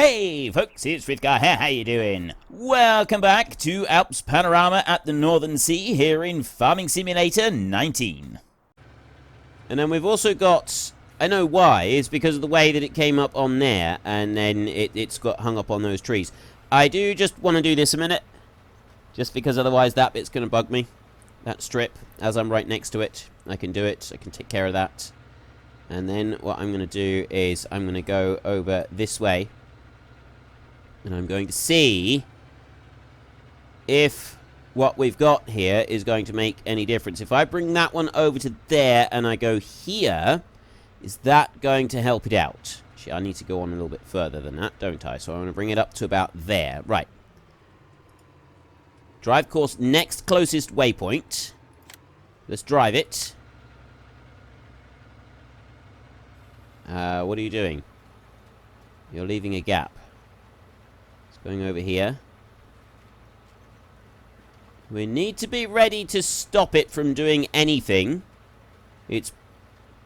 Hey folks, it's Frithgar here, how you doing? Welcome back to Alps Panorama at the Northern Sea here in Farming Simulator 19. And then we've also got, I know why, it's because of the way that it came up on there and then it's got hung up on those trees. I do just want to do this a minute, just because otherwise that bit's going to bug me. That strip, as I'm right next to it, I can do it, I can take care of that. And then what I'm going to do is I'm going to go over this way. And I'm going to see if what we've got here is going to make any difference. If I bring that one over to there and I go here, is that going to help it out? Actually, I need to go on a little bit further than that, don't I? So I'm going to bring it up to about there. Right. Drive course next closest waypoint. Let's drive it. What are you doing? You're leaving a gap. Going over here. We need to be ready to stop it from doing anything. It's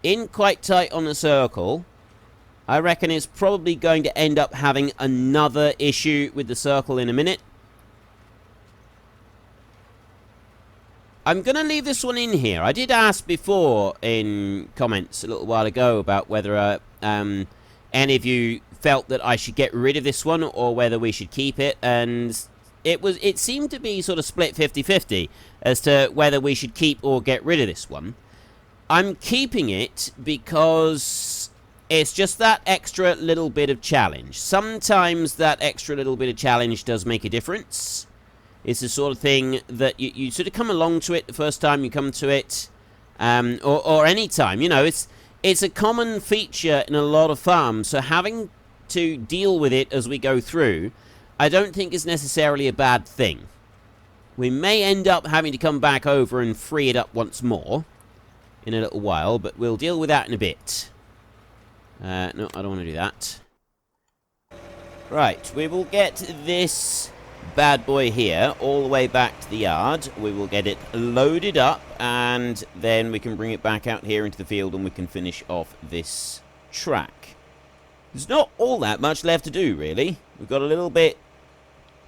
in quite tight on the circle. I reckon it's probably going to end up having another issue with the circle in a minute. I'm going to leave this one in here. I did ask before in comments a little while ago about whether any of you felt that I should get rid of this one or whether we should keep it, and it seemed to be sort of split 50-50 as to whether we should keep or get rid of this one. I'm keeping it because it's just that extra little bit of challenge. Sometimes that extra little bit of challenge does make a difference. It's the sort of thing that you sort of come along to it the first time you come to it, or any time, you know, it's a common feature in a lot of farms, so having to deal with it as we go through, I don't think is necessarily a bad thing. We may end up having to come back over and free it up once more in a little while, but we'll deal with that in a bit. No, I don't want to do that. Right, we will get this bad boy here all the way back to the yard. We will get it loaded up, and then we can bring it back out here into the field and we can finish off this track. There's not all that much left to do, really. We've got a little bit...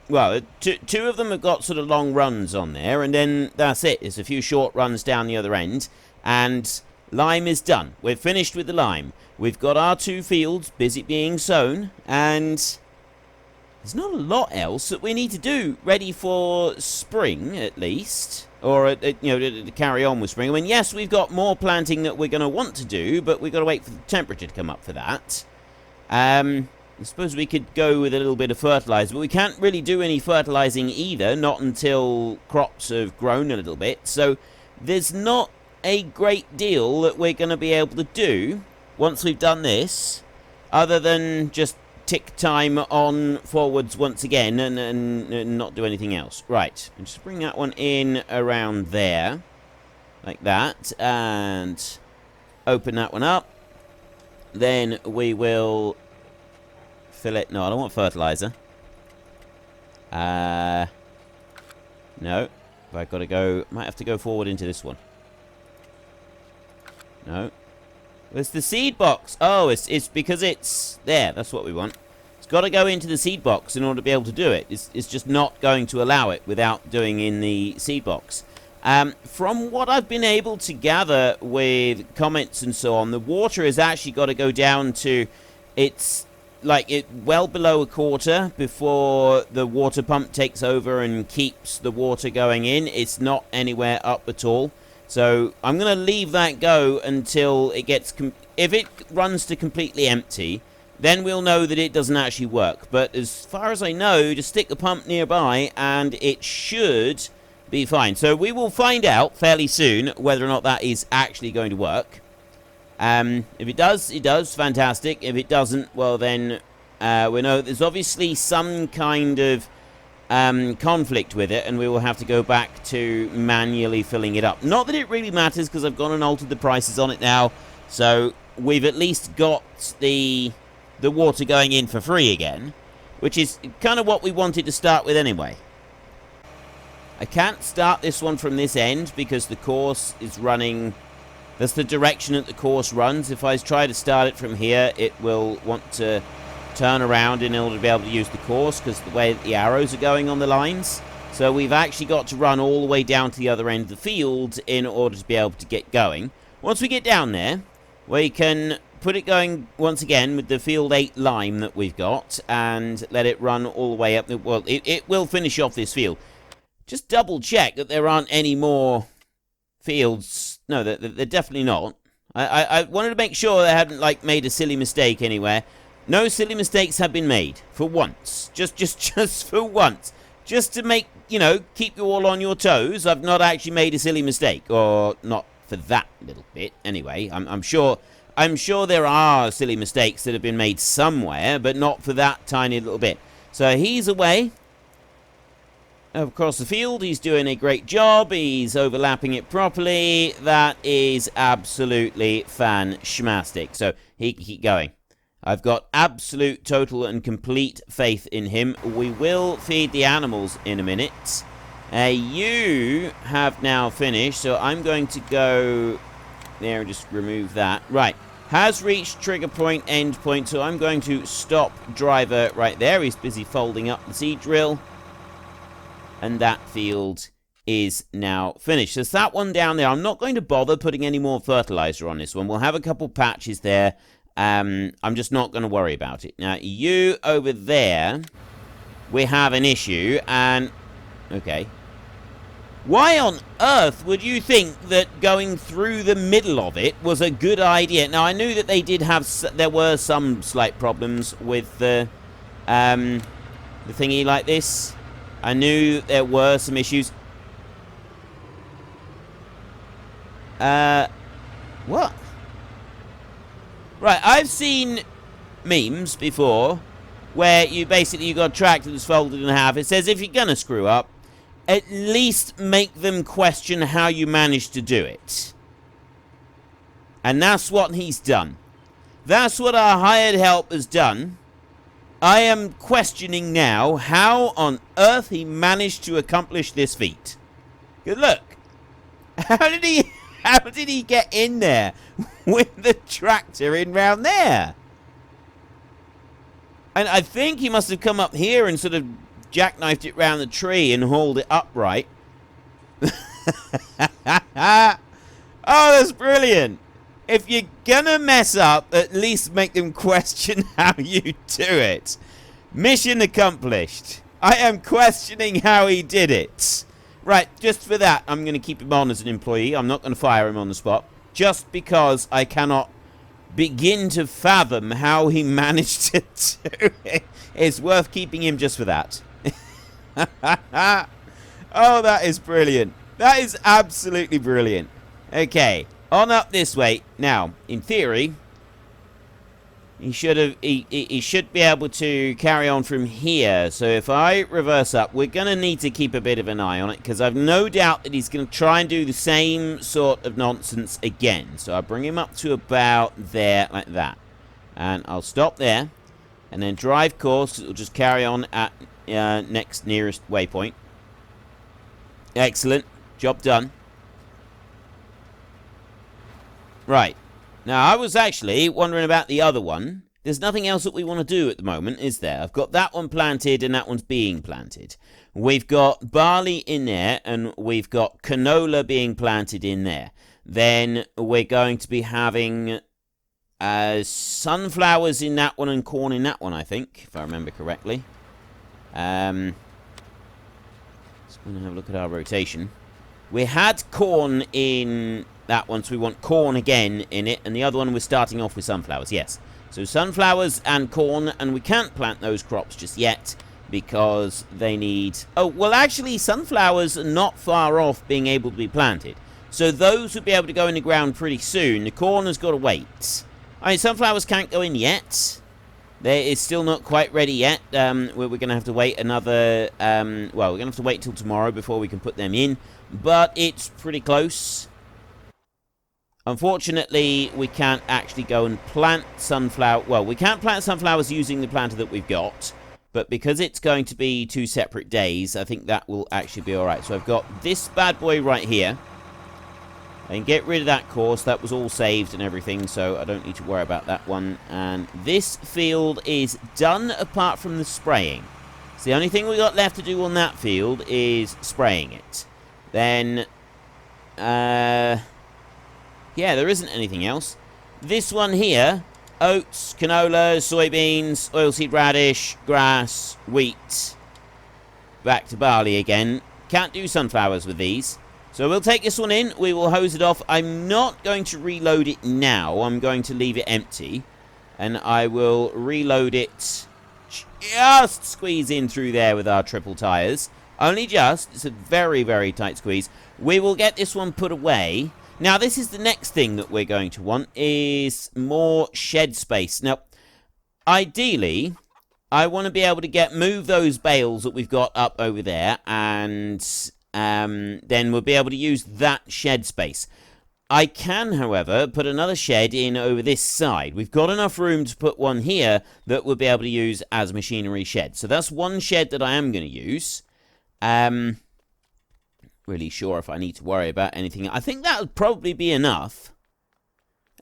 Well, two of them have got sort of long runs on there, and then that's it. There's a few short runs down the other end, and lime is done. We're finished with the lime. We've got our 2 fields busy being sown, and there's not a lot else that we need to do ready for spring, at least. Or, you know, to carry on with spring. I mean, yes, we've got more planting that we're going to want to do, but we've got to wait for the temperature to come up for that. I suppose we could go with a little bit of fertilizer, but we can't really do any fertilizing either, not until crops have grown a little bit. So there's not a great deal that we're going to be able to do once we've done this, other than just tick time on forwards once again and not do anything else. Right, and just bring that one in around there, like that, and open that one up. Then we will fill it. No, I don't want fertilizer. No. I've got to go. Might have to go forward into this one. No. It's the seed box. Oh, it's because it's there. That's what we want. It's got to go into the seed box in order to be able to do it. It's just not going to allow it without doing in the seed box. From what I've been able to gather with comments and so on, the water has actually got to go down to, it's like well below a quarter before the water pump takes over and keeps the water going in. It's not anywhere up at all. So I'm going to leave that go until it gets, if it runs to completely empty, then we'll know that it doesn't actually work. But as far as I know, just stick the pump nearby and it should be fine. So we will find out fairly soon whether or not that is actually going to work. If it does, it does. Fantastic. If it doesn't, well then we know there's obviously some kind of conflict with it, and we will have to go back to manually filling it up. Not that it really matters, because I've gone and altered the prices on it now, so we've at least got the water going in for free again, which is kind of what we wanted to start with anyway. I can't start this one from this end because the course is running That's the direction that the course runs. If I try to start it from here, it will want to turn around in order to be able to use the course because the way that the arrows are going on the lines. So we've actually got to run all the way down to the other end of the field in order to be able to get going. Once we get down there, we can put it going once again with the field 8 lime that we've got and let it run all the way up. Well, it will finish off this field. Just double check that there aren't any more fields. No, they're definitely not. I wanted to make sure they hadn't, like, made a silly mistake anywhere. No silly mistakes have been made. For once. Just for once. Just to make, keep you all on your toes. I've not actually made a silly mistake. Or not for that little bit. Anyway, I'm sure there are silly mistakes that have been made somewhere, but not for that tiny little bit. So he's away across the field. He's doing a great job. He's overlapping it properly. That is absolutely fan-schmastic. So he can keep going. I've got absolute, total, and complete faith in him. We will feed the animals in a minute. You have now finished, so I'm going to go there and just remove that. Right. Has reached trigger point, end point, so I'm going to stop driver right there. He's busy folding up the seed drill. And that field is now finished. So it's that one down there. I'm not going to bother putting any more fertilizer on this one. We'll have a couple patches there. I'm just not going to worry about it. Now, you over there, we have an issue, and... Okay. Why on earth would you think that going through the middle of it was a good idea? Now, I knew that they did have... There were some slight problems with the thingy like this. I knew there were some issues. What? Right, I've seen memes before where you got a tractor that's folded in half. It says if you're gonna screw up, at least make them question how you managed to do it. And that's what he's done. That's what our hired help has done. I am questioning now how on earth he managed to accomplish this feat. Good look. How did he get in there with the tractor in round there? And I think he must have come up here and sort of jackknifed it round the tree and hauled it upright. Oh, that's brilliant. If you're gonna mess up, at least make them question how you do it. Mission accomplished. I am questioning how he did it. Right, just for that, I'm going to keep him on as an employee. I'm not going to fire him on the spot. Just because I cannot begin to fathom how he managed to do it. It's worth keeping him just for that. Oh, that is brilliant. That is absolutely brilliant. Okay. On up this way. Now, in theory, he should be able to carry on from here. So if I reverse up, we're going to need to keep a bit of an eye on it, because I've no doubt that he's going to try and do the same sort of nonsense again. So I'll bring him up to about there, like that. And I'll stop there, and then drive course. It'll just carry on at next nearest waypoint. Excellent. Job done. Right. Now, I was actually wondering about the other one. There's nothing else that we want to do at the moment, is there? I've got that one planted, and that one's being planted. We've got barley in there, and we've got canola being planted in there. Then we're going to be having sunflowers in that one and corn in that one, I think, if I remember correctly. Let's go and have a look at our rotation. We had corn in that one, so we want corn again in it, and the other one we're starting off with sunflowers, yes. So sunflowers and corn, and we can't plant those crops just yet because they need... Oh, well, actually, sunflowers are not far off being able to be planted. So those will be able to go in the ground pretty soon. The corn has got to wait. I mean, sunflowers can't go in yet. It's still not quite ready yet. We're going to have to wait another... well, we're going to have to wait till tomorrow before we can put them in. But it's pretty close. Unfortunately, we can't actually go and plant sunflower... Well, we can't plant sunflowers using the planter that we've got. But because it's going to be 2 separate days, I think that will actually be alright. So I've got this bad boy right here. And get rid of that course. That was all saved and everything, so I don't need to worry about that one. And this field is done apart from the spraying. So the only thing we got left to do on that field is spraying it. Then, yeah, there isn't anything else. This one here, oats, canola, soybeans, oilseed radish, grass, wheat. Back to barley again. Can't do sunflowers with these. So we'll take this one in, we will hose it off. I'm not going to reload it now, I'm going to leave it empty. And I will reload it, just squeeze in through there with our triple tyres. Only just, it's a very, very tight squeeze. We will get this one put away. Now this is the next thing that we're going to want, is more shed space. Now, ideally, I want to be able to move those bales that we've got up over there, and then we'll be able to use that shed space. I can, however, put another shed in over this side. We've got enough room to put one here that we'll be able to use as a machinery shed. So that's one shed that I am going to use. Really sure if I need to worry about anything. I think that would probably be enough.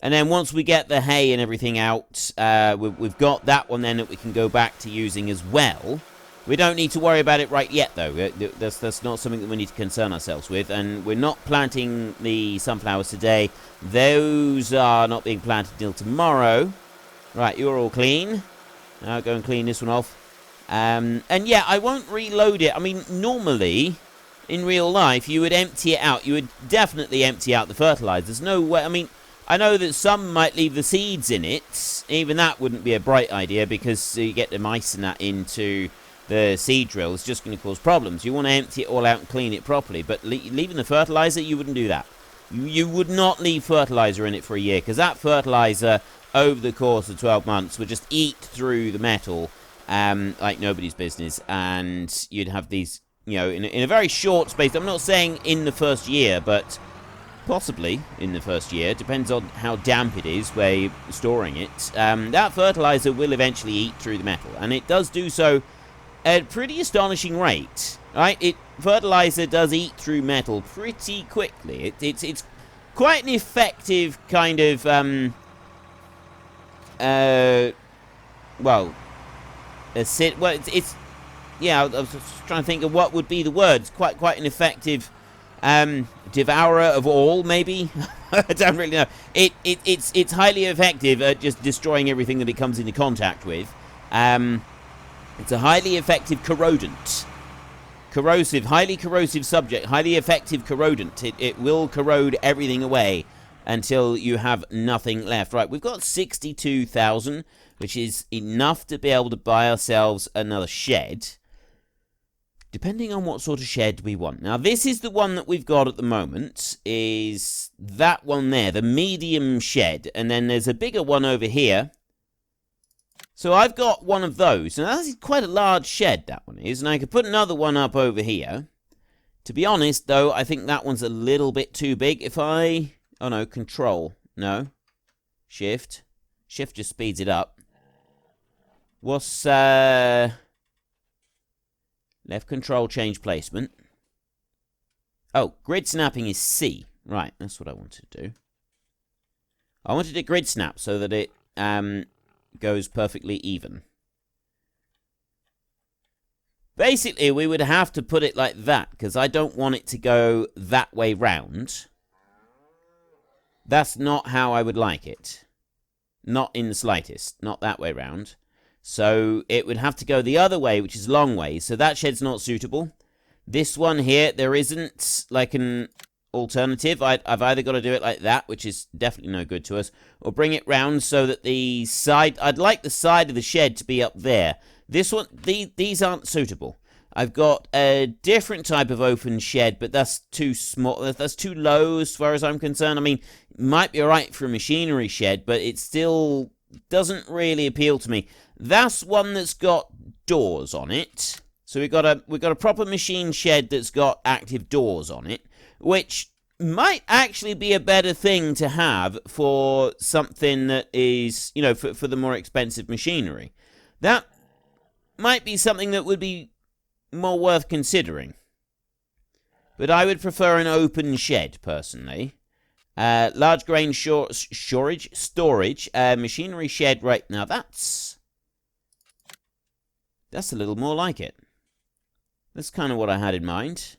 And then once we get the hay and everything out, we've got that one then that we can go back to using as well. We don't need to worry about it right yet, though. That's not something that we need to concern ourselves with. And we're not planting the sunflowers today. Those are not being planted until tomorrow. Right, you're all clean. Now go and clean this one off. And yeah, I won't reload it. I mean, normally, in real life, you would empty it out. You would definitely empty out the fertilizer. There's no way. I mean, I know that some might leave the seeds in it. Even that wouldn't be a bright idea, because you get the mice and that into the seed drill. It's just going to cause problems. You want to empty it all out and clean it properly, but leaving the fertilizer, you wouldn't do that. You would not leave fertilizer in it for a year, because that fertilizer, over the course of 12 months, would just eat through the metal like nobody's business, and you'd have these, you know, in a very short space. I'm not saying in the first year, but possibly in the first year. Depends on how damp it is where you're storing it. That fertilizer will eventually eat through the metal, and it does do so at a pretty astonishing rate, right? Fertilizer does eat through metal pretty quickly. It's quite an effective kind of, yeah, I was trying to think of what would be the word. It's quite an effective devourer of all, maybe. I don't really know. It's highly effective at just destroying everything that it comes into contact with. It's a highly effective corrodant. Corrosive, highly corrosive subject, highly effective corrodant. It will corrode everything away until you have nothing left. Right, we've got 62,000, which is enough to be able to buy ourselves another shed, depending on what sort of shed we want. Now, this is the one that we've got at the moment, is that one there, the medium shed, and then there's a bigger one over here. So I've got one of those. Now, that's quite a large shed, that one is. And I could put another one up over here. To be honest, though, I think that one's a little bit too big. If I... Oh, no, Control. No. Shift. Shift just speeds it up. What's... Left Control, change placement. Oh, grid snapping is C. Right, that's what I wanted to do. I wanted it grid snap so that it... goes perfectly even. Basically, we would have to put it like that, because I don't want it to go that way round. That's not how I would like it. Not in the slightest. Not that way round. So it would have to go the other way, which is long way. So that shed's not suitable. This one here, there isn't like an alternative. I've either got to do it like that, which is definitely no good to us, or bring it round so that the side... I'd like the side of the shed to be up there. This one, these aren't suitable. I've got a different type of open shed, but that's too small. That's too low as far as I'm concerned. I mean, it might be alright for a machinery shed, but it still doesn't really appeal to me. That's one that's got doors on it. So we've got a proper machine shed that's got active doors on it, which might actually be a better thing to have for something that is, you know, for the more expensive machinery. That might be something that would be more worth considering. But I would prefer an open shed, personally. Large grain storage, machinery shed. Right, now that's a little more like it. That's kind of what I had in mind.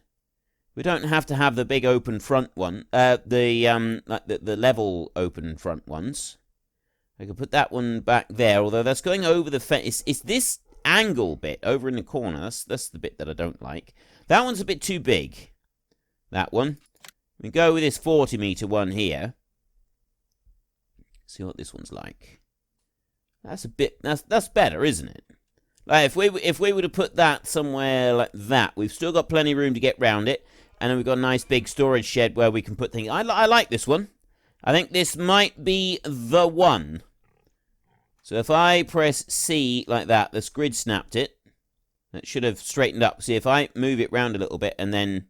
We don't have to have the big open front one, like the level open front ones. I could put that one back there, although that's going over the fence. It's this angle bit over in the corner. That's the bit that I don't like. That one's a bit too big. That one. We go with this 40-meter one here. See what this one's like. That's a bit. That's better, isn't it? Like if we were to put that somewhere like that, we've still got plenty of room to get round it, and then we've got a nice big storage shed where we can put things. I like this one. I think this might be the one. So if I press C like that, this grid snapped it. That should have straightened up. See, if I move it round a little bit and then...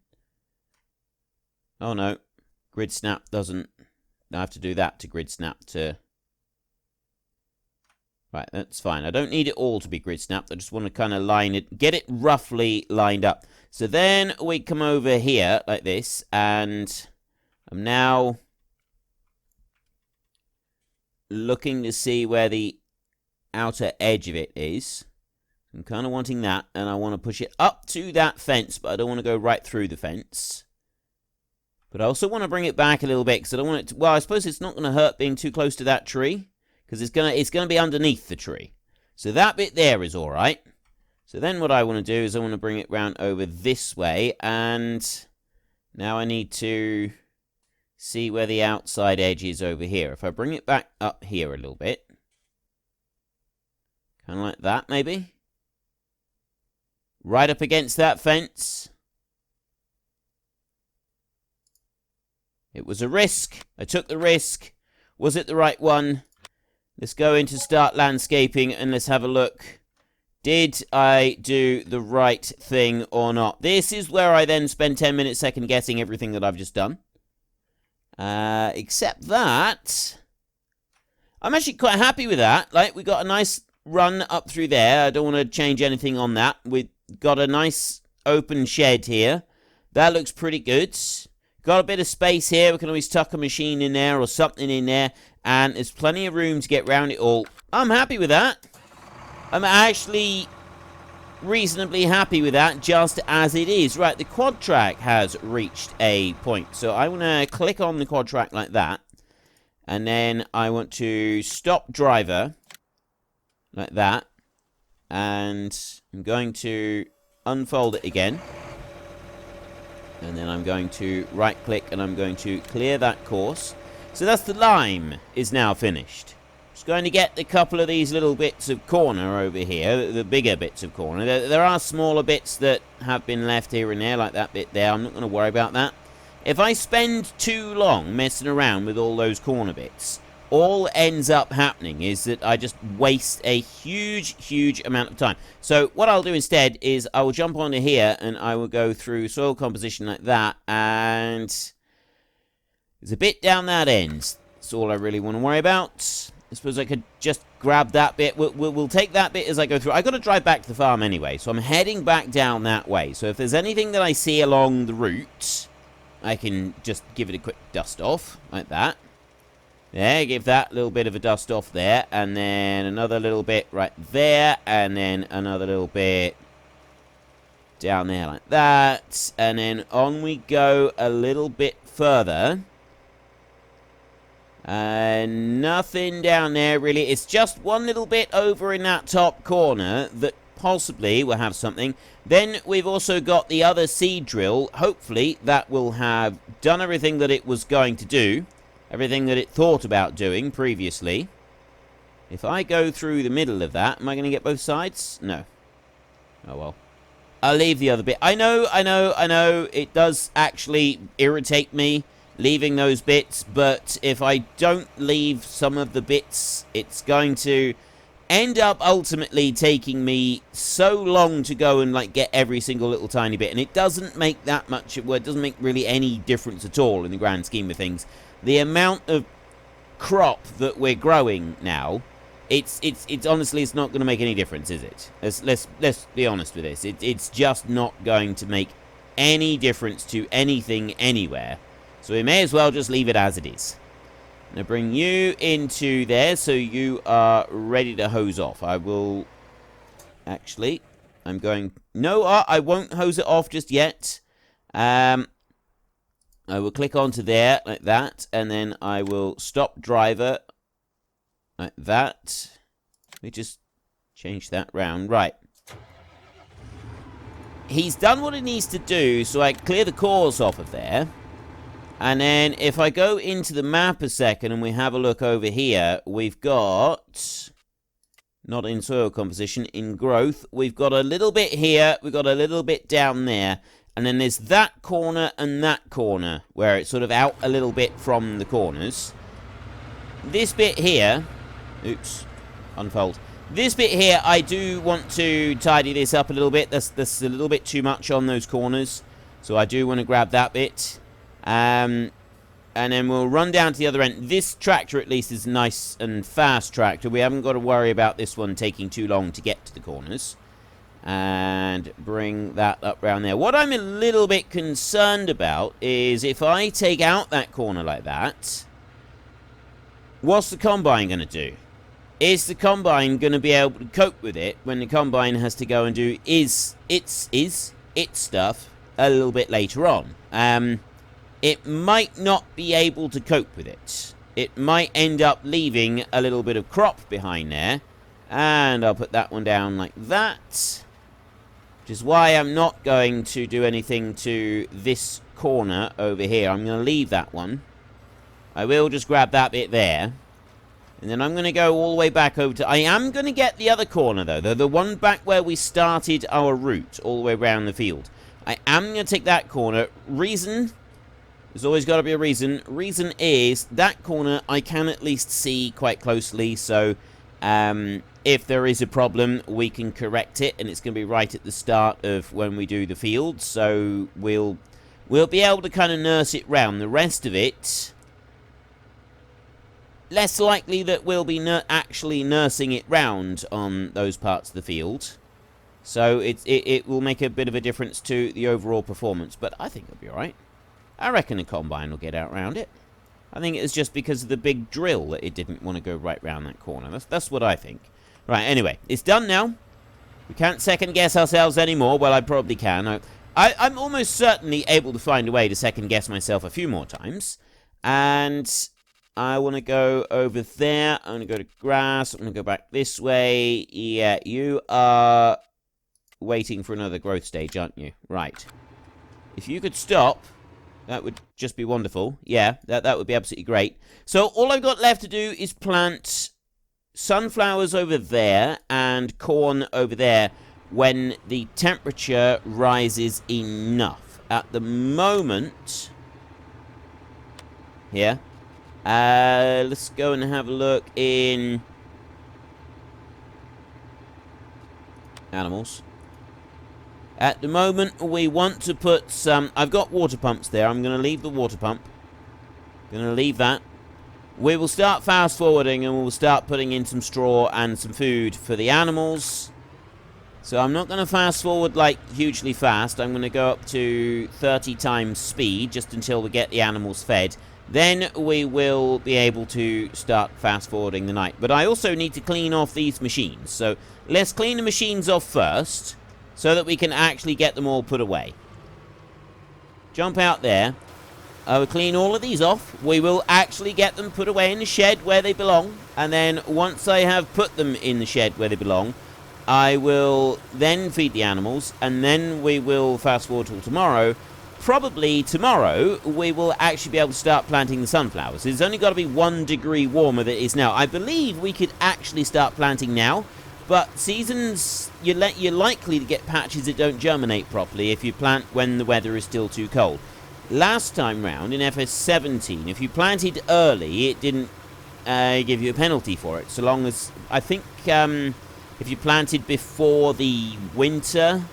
Oh no, grid snap doesn't... I have to do that to grid snap to... Right, that's fine. I don't need it all to be grid snapped. I just want to kind of line it, get it roughly lined up. So then we come over here like this, and I'm now looking to see where the outer edge of it is. I'm kind of wanting that, and I want to push it up to that fence, but I don't want to go right through the fence. But I also want to bring it back a little bit, because I don't want it to... Well, I suppose it's not going to hurt being too close to that tree, because it's gonna be underneath the tree. So that bit there is all right. So then what I want to do is I want to bring it round over this way, and now I need to see where the outside edge is over here. If I bring it back up here a little bit, kind of like that maybe, right up against that fence. It was a risk. I took the risk. Was it the right one? Let's go into start landscaping and let's have a look. Did I do the right thing or not? This is where I then spend 10 minutes second guessing everything that I've just done. Except that I'm actually quite happy with that. Like, we got a nice run up through there. I don't want to change anything on that. We've got a nice open shed here. That looks pretty good. Got a bit of space here. We can always tuck a machine in there or something in there. And there's plenty of room to get round it all. I'm happy with that. I'm actually reasonably happy with that, just as it is. Right, the quad track has reached a point. So I want to click on the quad track like that. And then I want to stop driver like that. And I'm going to unfold it again. And then I'm going to right click and I'm going to clear that course. So that's the lime is now finished. Just going to get a couple of these little bits of corner over here, the bigger bits of corner. There are smaller bits that have been left here and there, like that bit there. I'm not going to worry about that. If I spend too long messing around with all those corner bits, all ends up happening is that I just waste a huge amount of time. So what I'll do instead is I will jump onto here and I will go through soil composition like that, and there's a bit down that end. That's all I really want to worry about. I suppose I could just grab that bit. We'll take that bit as I go through. I've got to drive back to the farm anyway, so I'm heading back down that way. So if there's anything that I see along the route, I can just give it a quick dust off like that. There, give that little bit of a dust off there, and then another little bit right there, and then another little bit down there like that, and then on we go a little bit further. Nothing down there really. It's just one little bit over in that top corner that possibly will have something. Then we've also got the other seed drill. Hopefully that will have done everything that it was going to do. Everything that it thought about doing previously. If I go through the middle of that, am I going to get both sides? No. Oh well. I'll leave the other bit. I know. It does actually irritate me leaving those bits, but if I don't leave some of the bits, it's going to end up ultimately taking me so long to go and like get every single little tiny bit, and it doesn't make that much, well, it doesn't make really any difference at all in the grand scheme of things. The amount of crop that we're growing now, it's honestly, it's not going to make any difference, is it? Let's be honest with this. It's just not going to make any difference to anything anywhere. So we may as well just leave it as it is. Now bring you into there so you are ready to hose off. I will... Actually, I'm going... No, I won't hose it off just yet. I will click onto there like that, and then I will stop driver like that. Let me just change that round. Right. He's done what he needs to do, so I clear the cores off of there. And then if I go into the map a second and we have a look over here, we've got... Not in soil composition, in growth. We've got a little bit here, we've got a little bit down there. And then there's that corner and that corner, where it's sort of out a little bit from the corners. This bit here... Oops. Unfold. This bit here, I do want to tidy this up a little bit. That's a little bit too much on those corners. So I do want to grab that bit. And then we'll run down to the other end. This tractor, at least, is a nice and fast tractor. We haven't got to worry about this one taking too long to get to the corners. And bring that up around there. What I'm a little bit concerned about is if I take out that corner like that, what's the combine going to do? Is the combine going to be able to cope with it when the combine has to go and do its stuff a little bit later on? It might not be able to cope with it. It might end up leaving a little bit of crop behind there. And I'll put that one down like that. Which is why I'm not going to do anything to this corner over here. I'm going to leave that one. I will just grab that bit there. And then I'm going to go all the way back over to... I am going to get the other corner, though. The one back where we started our route, all the way around the field. I am going to take that corner. Reason... There's always got to be a reason. Reason is, that corner I can at least see quite closely. So, if there is a problem, we can correct it. And it's going to be right at the start of when we do the field. So, we'll be able to kind of nurse it round. The rest of it... Less likely that we'll be actually nursing it round on those parts of the field. So it will make a bit of a difference to the overall performance. But I think it'll be alright. I reckon the combine will get out round it. I think it's just because of the big drill that it didn't want to go right round that corner. That's what I think. Right, anyway. It's done now. We can't second guess ourselves anymore. Well, I probably can. I'm almost certainly able to find a way to second guess myself a few more times. And... I want to go over there. I'm going to go to grass. I'm going to go back this way. Yeah, you are waiting for another growth stage, aren't you? Right. If you could stop, that would just be wonderful. Yeah, that would be absolutely great. So all I've got left to do is plant sunflowers over there and corn over there when the temperature rises enough. At the moment... Here... let's go and have a look in animals. At the moment, we want to put some... I've got water pumps there. I'm going to leave the water pump. Going to leave that. We will start fast forwarding and we'll start putting in some straw and some food for the animals. So I'm not going to fast forward like hugely fast. I'm going to go up to 30 times speed just until we get the animals fed. Then we will be able to start fast-forwarding the night. But I also need to clean off these machines. So let's clean the machines off first, so that we can actually get them all put away. Jump out there. I will clean all of these off. We will actually get them put away in the shed where they belong. And then once I have put them in the shed where they belong, I will then feed the animals. And then we will fast-forward till tomorrow. Probably tomorrow, we will actually be able to start planting the sunflowers. It's only got to be 1 degree warmer than it is now. I believe we could actually start planting now, but seasons, you're likely to get patches that don't germinate properly if you plant when the weather is still too cold. Last time round, in FS19, if you planted early, it didn't give you a penalty for it, so long as, I think, if you planted before the winter...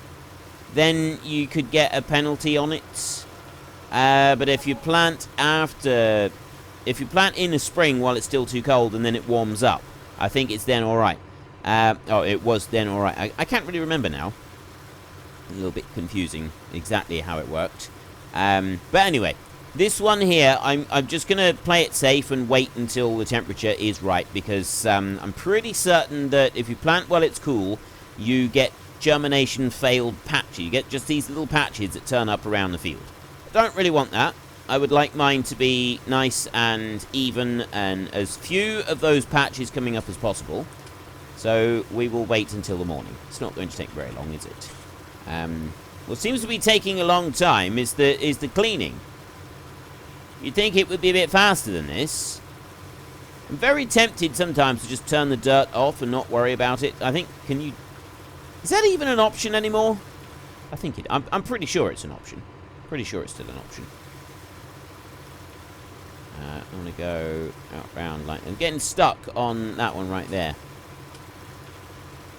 then you could get a penalty on it. But if you plant in the spring while it's still too cold and then it warms up, I think it's then alright. It was then alright. I can't really remember now. A little bit confusing exactly how it worked. But anyway, This one here, I'm just going to play it safe and wait until the temperature is right, because I'm pretty certain that if you plant while it's cool, you get germination failed patches. You get just these little patches that turn up around the field. Don't really want that. I would like mine to be nice and even and as few of those patches coming up as possible. So we will wait until the morning. It's not going to take very long, is it? What seems to be taking a long time is the cleaning. You'd think it would be a bit faster than this. I'm very tempted sometimes to just turn the dirt off and not worry about it. I think, can you... Is that even an option anymore? I think it... I'm pretty sure it's an option. Pretty sure it's still an option. I'm going to go out round like... I'm getting stuck on that one right there.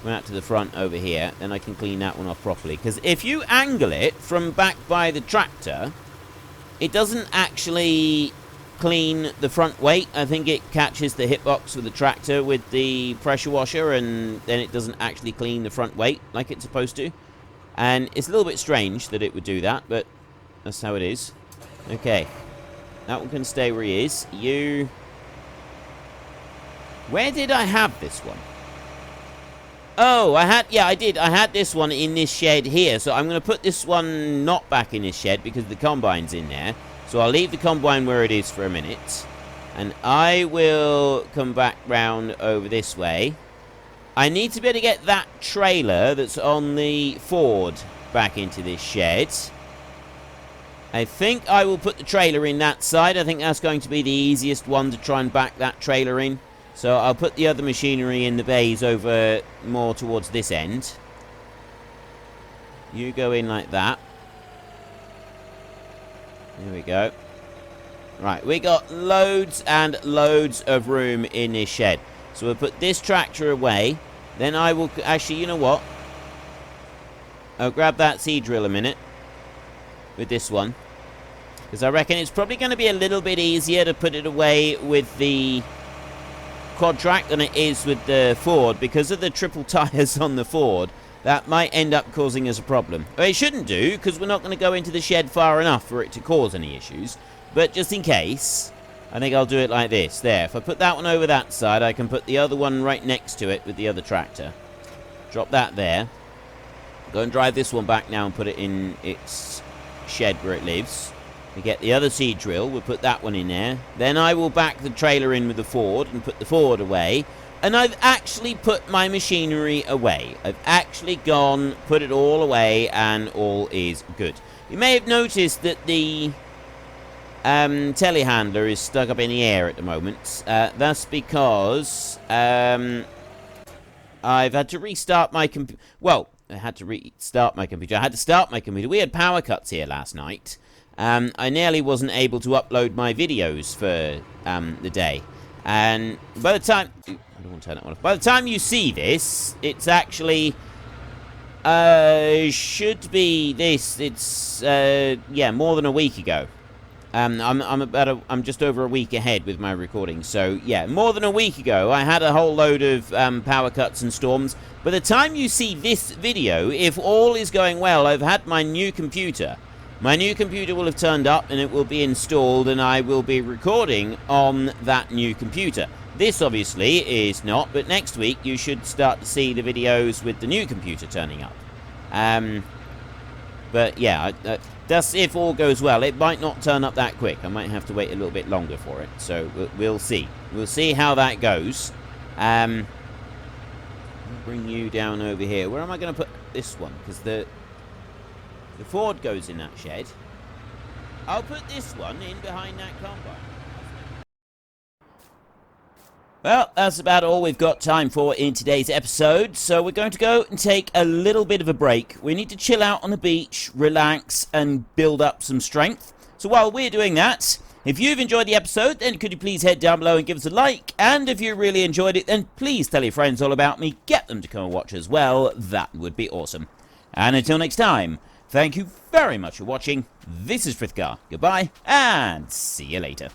Come out to the front over here, then I can clean that one off properly. Because if you angle it from back by the tractor... It doesn't actually clean the front weight. I think it catches the hitbox with the tractor with the pressure washer, and then it doesn't actually clean the front weight like it's supposed to. And it's a little bit strange that it would do that, but that's how it is. Okay. That one can stay where he is. You... Where did I have this one? Oh, I did. I had this one in this shed here. So I'm going to put this one not back in this shed because the combine's in there. So I'll leave the combine where it is for a minute. And I will come back round over this way. I need to be able to get that trailer that's on the Ford back into this shed. I think I will put the trailer in that side. I think that's going to be the easiest one to try and back that trailer in. So I'll put the other machinery in the bays over more towards this end. You go in like that. There we go. Right, we got loads and loads of room in this shed. So we'll put this tractor away. Then I will... Actually, you know what? I'll grab that seed drill a minute. With this one. Because I reckon it's probably going to be a little bit easier to put it away with the... quad track than it is with the Ford. Because of the triple tires on the Ford, that might end up causing us a problem. Well, it shouldn't do, because we're not going to go into the shed far enough for it to cause any issues. But just in case, I think I'll do it like this. There, if I put that one over that side, I can put the other one right next to it with the other tractor. Drop that there. Go and drive this one back now and put it in its shed where it lives. We get the other seed drill, we'll put that one in there. Then I will back the trailer in with the Ford and put the Ford away. And I've actually put my machinery away. I've actually gone, put it all away, and all is good. You may have noticed that the telehandler is stuck up in the air at the moment. That's because I've had to restart my computer. Well, I had to restart my computer. I had to start my computer. We had power cuts here last night. I nearly wasn't able to upload my videos for the day. And by the time... I don't want to turn that one off. By the time you see this, it's actually... should be this. It's, yeah, more than a week ago. I'm just over a week ahead with my recording. So, yeah, more than a week ago, I had a whole load of power cuts and storms. By the time you see this video, if all is going well, I've had my new computer... My new computer will have turned up and it will be installed and I will be recording on that new computer. This obviously is not, but next week you should start to see the videos with the new computer turning up. But yeah, that's if all goes well. It might not turn up that quick. I might have to wait a little bit longer for it. So we'll see. We'll see how that goes. I'll bring you down over here. Where am I going to put this one? Because the Ford goes in that shed. I'll put this one in behind that combine. Well, that's about all we've got time for in today's episode. So we're going to go and take a little bit of a break. We need to chill out on the beach, relax, and build up some strength. So while we're doing that, if you've enjoyed the episode, then could you please head down below and give us a like? And if you really enjoyed it, then please tell your friends all about me. Get them to come and watch as well. That would be awesome. And until next time, thank you very much for watching. This is Frithgar. Goodbye, and see you later.